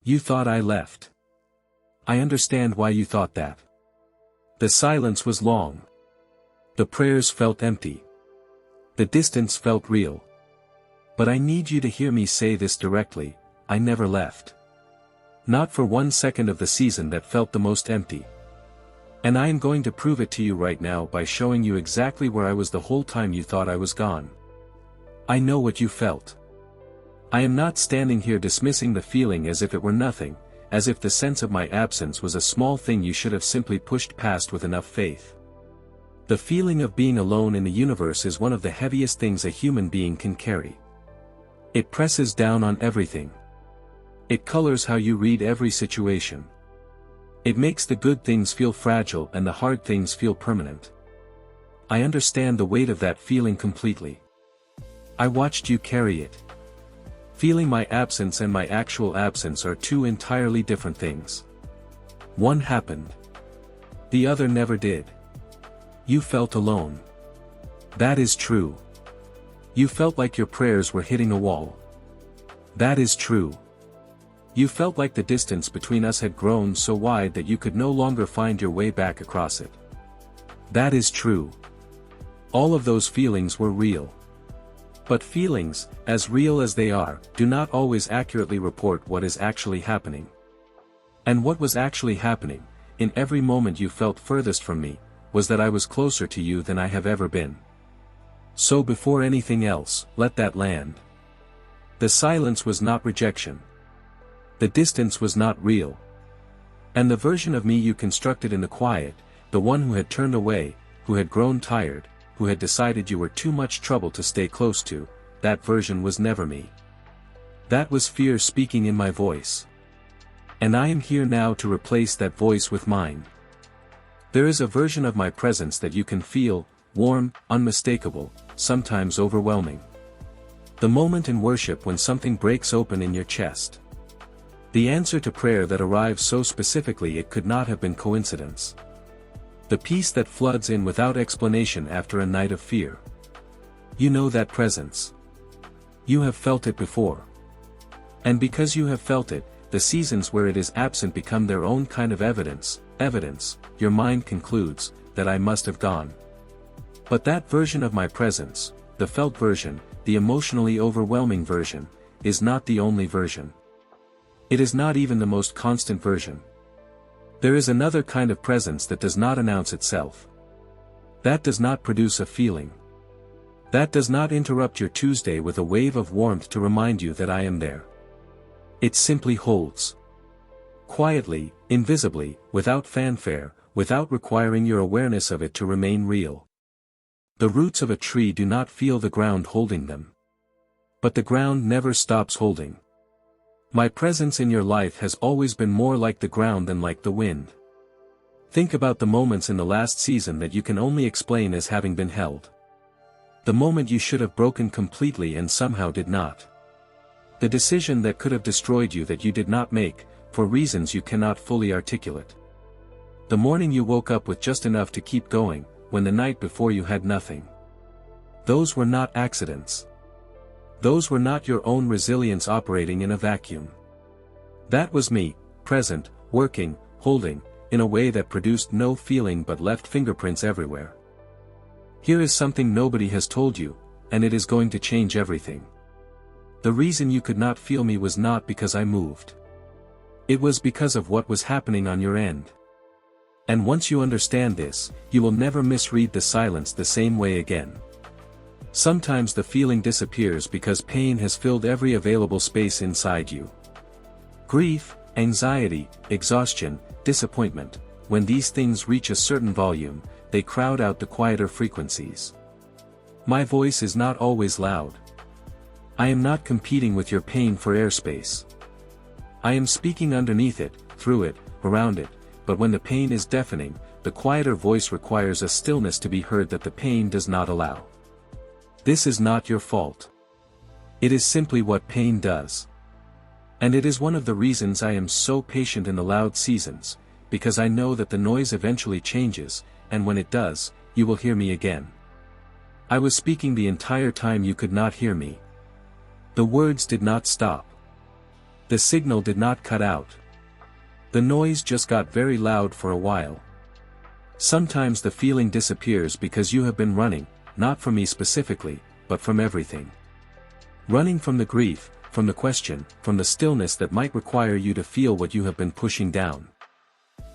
You thought I left. I understand why you thought that. The silence was long. The prayers felt empty. The distance felt real. But I need you to hear me say this directly, I never left. Not for 1 second of the season that felt the most empty. And I am going to prove it to you right now by showing you exactly where I was the whole time you thought I was gone. I know what you felt. I am not standing here dismissing the feeling as if it were nothing, as if the sense of my absence was a small thing you should have simply pushed past with enough faith. The feeling of being alone in the universe is one of the heaviest things a human being can carry. It presses down on everything. It colors how you read every situation. It makes the good things feel fragile and the hard things feel permanent. I understand the weight of that feeling completely. I watched you carry it. Feeling my absence and my actual absence are two entirely different things. One happened. The other never did. You felt alone. That is true. You felt like your prayers were hitting a wall. That is true. You felt like the distance between us had grown so wide that you could no longer find your way back across it. That is true. All of those feelings were real. But feelings, as real as they are, do not always accurately report what is actually happening. And what was actually happening, in every moment you felt furthest from me, was that I was closer to you than I have ever been. So before anything else, let that land. The silence was not rejection. The distance was not real. And the version of me you constructed in the quiet, the one who had turned away, who had grown tired, who had decided you were too much trouble to stay close to, that version was never me. That was fear speaking in my voice. And I am here now to replace that voice with mine. There is a version of my presence that you can feel, warm, unmistakable, sometimes overwhelming. The moment in worship when something breaks open in your chest. The answer to prayer that arrives so specifically it could not have been coincidence. The peace that floods in without explanation after a night of fear. You know that presence. You have felt it before. And because you have felt it, the seasons where it is absent become their own kind of evidence, your mind concludes, that I must have gone. But that version of my presence, the felt version, the emotionally overwhelming version, is not the only version. It is not even the most constant version. There is another kind of presence that does not announce itself. That does not produce a feeling. That does not interrupt your Tuesday with a wave of warmth to remind you that I am there. It simply holds. Quietly, invisibly, without fanfare, without requiring your awareness of it to remain real. The roots of a tree do not feel the ground holding them. But the ground never stops holding. My presence in your life has always been more like the ground than like the wind. Think about the moments in the last season that you can only explain as having been held. The moment you should have broken completely and somehow did not. The decision that could have destroyed you that you did not make, for reasons you cannot fully articulate. The morning you woke up with just enough to keep going, when the night before you had nothing. Those were not accidents. Those were not your own resilience operating in a vacuum. That was me, present, working, holding, in a way that produced no feeling but left fingerprints everywhere. Here is something nobody has told you, and it is going to change everything. The reason you could not feel me was not because I moved. It was because of what was happening on your end. And once you understand this, you will never misread the silence the same way again. Sometimes the feeling disappears because pain has filled every available space inside you. Grief, anxiety, exhaustion, disappointment, when these things reach a certain volume, they crowd out the quieter frequencies. My voice is not always loud. I am not competing with your pain for airspace. I am speaking underneath it, through it, around it, but when the pain is deafening, the quieter voice requires a stillness to be heard that the pain does not allow. This is not your fault. It is simply what pain does. And it is one of the reasons I am so patient in the loud seasons, because I know that the noise eventually changes, and when it does, you will hear me again. I was speaking the entire time you could not hear me. The words did not stop. The signal did not cut out. The noise just got very loud for a while. Sometimes the feeling disappears because you have been running, not from me specifically, but from everything. Running from the grief, from the question, from the stillness that might require you to feel what you have been pushing down.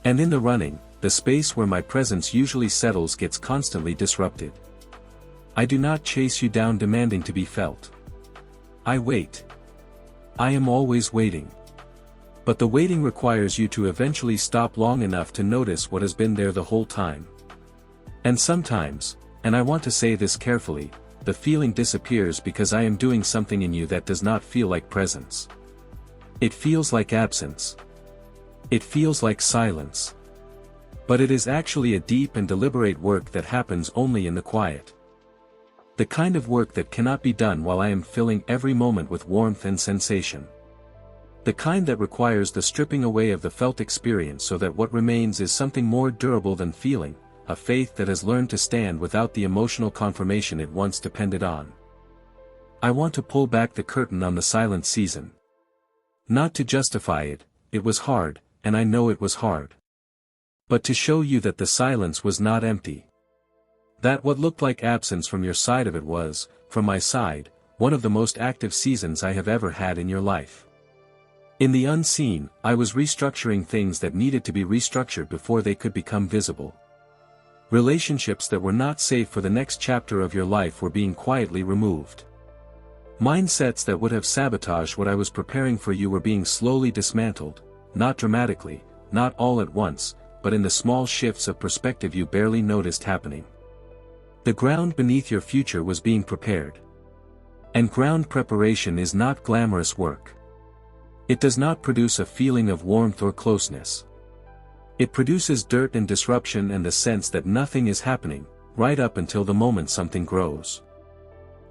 And in the running, the space where my presence usually settles gets constantly disrupted. I do not chase you down demanding to be felt. I wait. I am always waiting. But the waiting requires you to eventually stop long enough to notice what has been there the whole time. And sometimes, and I want to say this carefully, the feeling disappears because I am doing something in you that does not feel like presence. It feels like absence. It feels like silence. But it is actually a deep and deliberate work that happens only in the quiet. The kind of work that cannot be done while I am filling every moment with warmth and sensation. The kind that requires the stripping away of the felt experience so that what remains is something more durable than feeling, a faith that has learned to stand without the emotional confirmation it once depended on. I want to pull back the curtain on the silent season. Not to justify it, it was hard, and I know it was hard. But to show you that the silence was not empty. That what looked like absence from your side of it was, from my side, one of the most active seasons I have ever had in your life. In the unseen, I was restructuring things that needed to be restructured before they could become visible. Relationships that were not safe for the next chapter of your life were being quietly removed. Mindsets that would have sabotaged what I was preparing for you were being slowly dismantled, not dramatically, not all at once, but in the small shifts of perspective you barely noticed happening. The ground beneath your future was being prepared. And ground preparation is not glamorous work. It does not produce a feeling of warmth or closeness. It produces dirt and disruption and the sense that nothing is happening, right up until the moment something grows.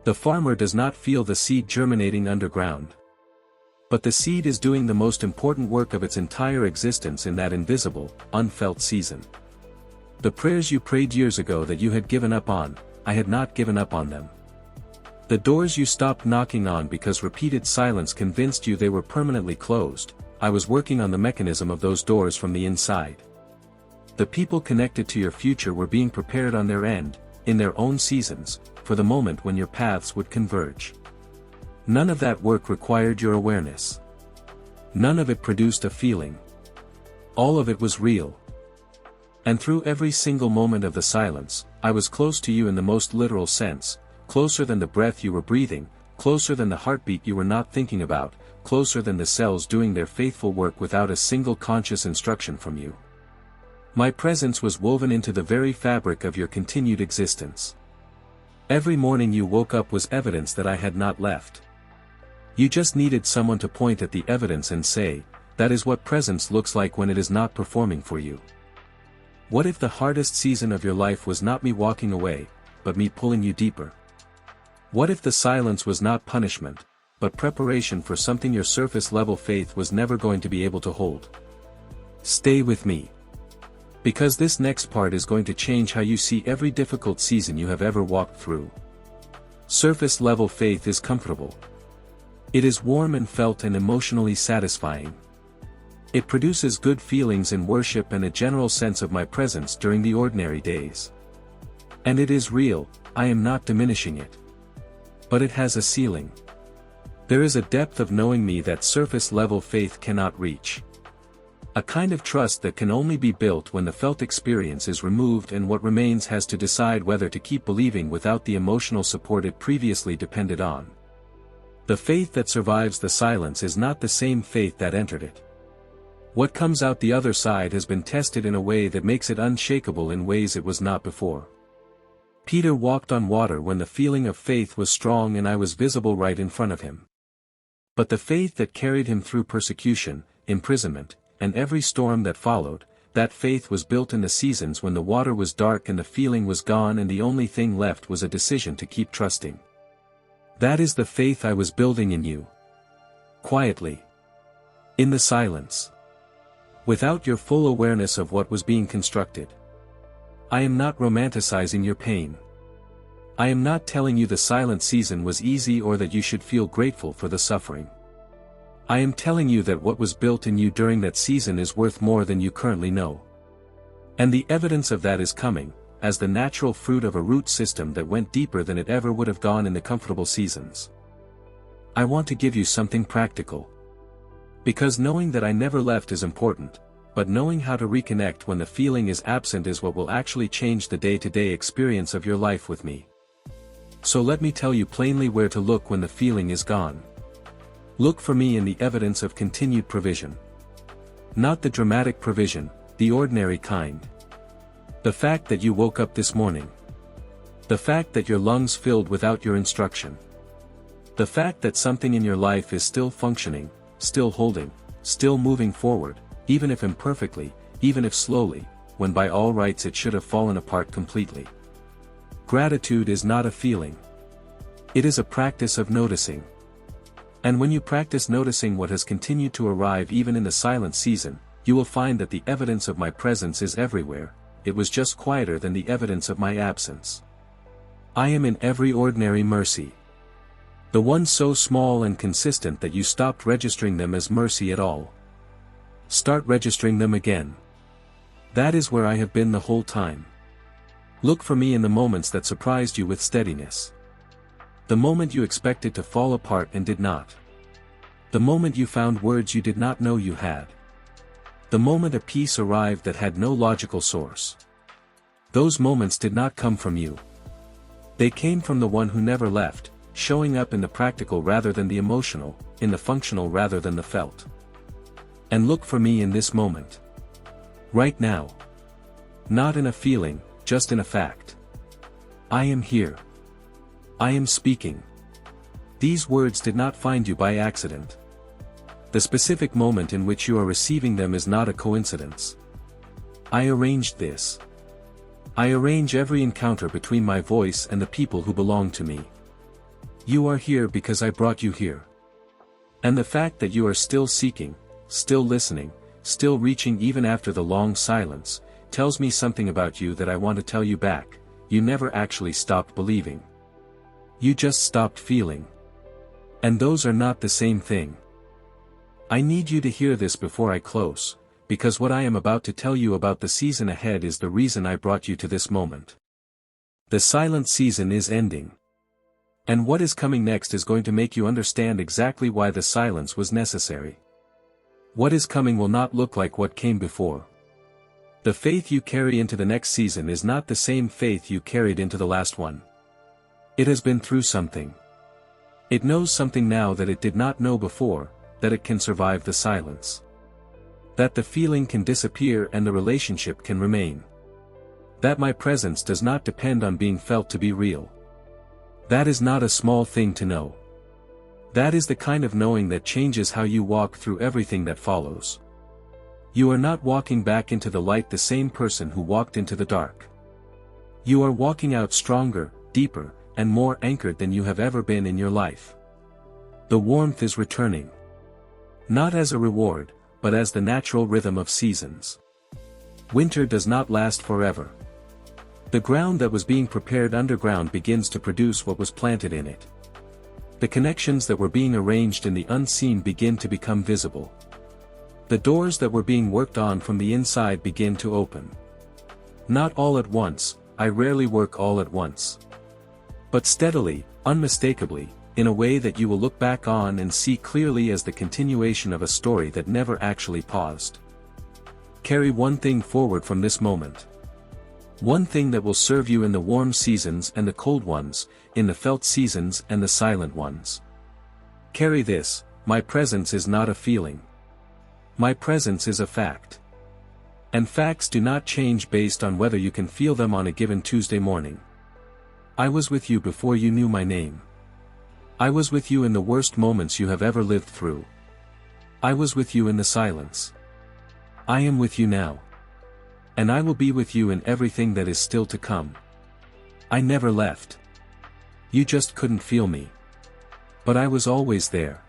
The farmer does not feel the seed germinating underground. But the seed is doing the most important work of its entire existence in that invisible, unfelt season. The prayers you prayed years ago that you had given up on, I had not given up on them. The doors you stopped knocking on because repeated silence convinced you they were permanently closed, I was working on the mechanism of those doors from the inside. The people connected to your future were being prepared on their end, in their own seasons, for the moment when your paths would converge. None of that work required your awareness. None of it produced a feeling. All of it was real. And through every single moment of the silence, I was close to you in the most literal sense, closer than the breath you were breathing, closer than the heartbeat you were not thinking about, closer than the cells doing their faithful work without a single conscious instruction from you. My presence was woven into the very fabric of your continued existence. Every morning you woke up was evidence that I had not left. You just needed someone to point at the evidence and say, that is what presence looks like when it is not performing for you. What if the hardest season of your life was not me walking away, but me pulling you deeper? What if the silence was not punishment, but preparation for something your surface-level faith was never going to be able to hold? Stay with me. Because this next part is going to change how you see every difficult season you have ever walked through. Surface-level faith is comfortable. It is warm and felt and emotionally satisfying. It produces good feelings in worship and a general sense of my presence during the ordinary days. And it is real, I am not diminishing it. But it has a ceiling. There is a depth of knowing me that surface-level faith cannot reach. A kind of trust that can only be built when the felt experience is removed and what remains has to decide whether to keep believing without the emotional support it previously depended on. The faith that survives the silence is not the same faith that entered it. What comes out the other side has been tested in a way that makes it unshakable in ways it was not before. Peter walked on water when the feeling of faith was strong and I was visible right in front of him. But the faith that carried him through persecution, imprisonment, and every storm that followed, that faith was built in the seasons when the water was dark and the feeling was gone and the only thing left was a decision to keep trusting. That is the faith I was building in you. Quietly. In the silence. Without your full awareness of what was being constructed. I am not romanticizing your pain. I am not telling you the silent season was easy or that you should feel grateful for the suffering. I am telling you that what was built in you during that season is worth more than you currently know. And the evidence of that is coming, as the natural fruit of a root system that went deeper than it ever would have gone in the comfortable seasons. I want to give you something practical. Because knowing that I never left is important, but knowing how to reconnect when the feeling is absent is what will actually change the day-to-day experience of your life with me. So let me tell you plainly where to look when the feeling is gone. Look for me in the evidence of continued provision. Not the dramatic provision, the ordinary kind. The fact that you woke up this morning. The fact that your lungs filled without your instruction. The fact that something in your life is still functioning, still holding, still moving forward, even if imperfectly, even if slowly, when by all rights it should have fallen apart completely. Gratitude is not a feeling. It is a practice of noticing. And when you practice noticing what has continued to arrive even in the silent season, you will find that the evidence of my presence is everywhere. It was just quieter than the evidence of my absence. I am in every ordinary mercy. The one so small and consistent that you stopped registering them as mercy at all. Start registering them again. That is where I have been the whole time. Look for me in the moments that surprised you with steadiness. The moment you expected to fall apart and did not. The moment you found words you did not know you had. The moment a peace arrived that had no logical source. Those moments did not come from you. They came from the one who never left, showing up in the practical rather than the emotional, in the functional rather than the felt. And look for me in this moment. Right now. Not in a feeling, just in a fact. I am here. I am speaking. These words did not find you by accident. The specific moment in which you are receiving them is not a coincidence. I arranged this. I arrange every encounter between my voice and the people who belong to me. You are here because I brought you here. And the fact that you are still seeking, still listening, still reaching even after the long silence, tells me something about you that I want to tell you back. You never actually stopped believing. You just stopped feeling. And those are not the same thing. I need you to hear this before I close, because what I am about to tell you about the season ahead is the reason I brought you to this moment. The silent season is ending. And what is coming next is going to make you understand exactly why the silence was necessary. What is coming will not look like what came before. The faith you carry into the next season is not the same faith you carried into the last one. It has been through something. It knows something now that it did not know before, that it can survive the silence. That the feeling can disappear and the relationship can remain. That my presence does not depend on being felt to be real. That is not a small thing to know. That is the kind of knowing that changes how you walk through everything that follows. You are not walking back into the light the same person who walked into the dark. You are walking out stronger, deeper, and more anchored than you have ever been in your life. The warmth is returning. Not as a reward, but as the natural rhythm of seasons. Winter does not last forever. The ground that was being prepared underground begins to produce what was planted in it. The connections that were being arranged in the unseen begin to become visible. The doors that were being worked on from the inside begin to open. Not all at once, I rarely work all at once. But steadily, unmistakably, in a way that you will look back on and see clearly as the continuation of a story that never actually paused. Carry one thing forward from this moment. One thing that will serve you in the warm seasons and the cold ones, in the felt seasons and the silent ones. Carry this: my presence is not a feeling. My presence is a fact. And facts do not change based on whether you can feel them on a given Tuesday morning. I was with you before you knew my name. I was with you in the worst moments you have ever lived through. I was with you in the silence. I am with you now. And I will be with you in everything that is still to come. I never left. You just couldn't feel me. But I was always there.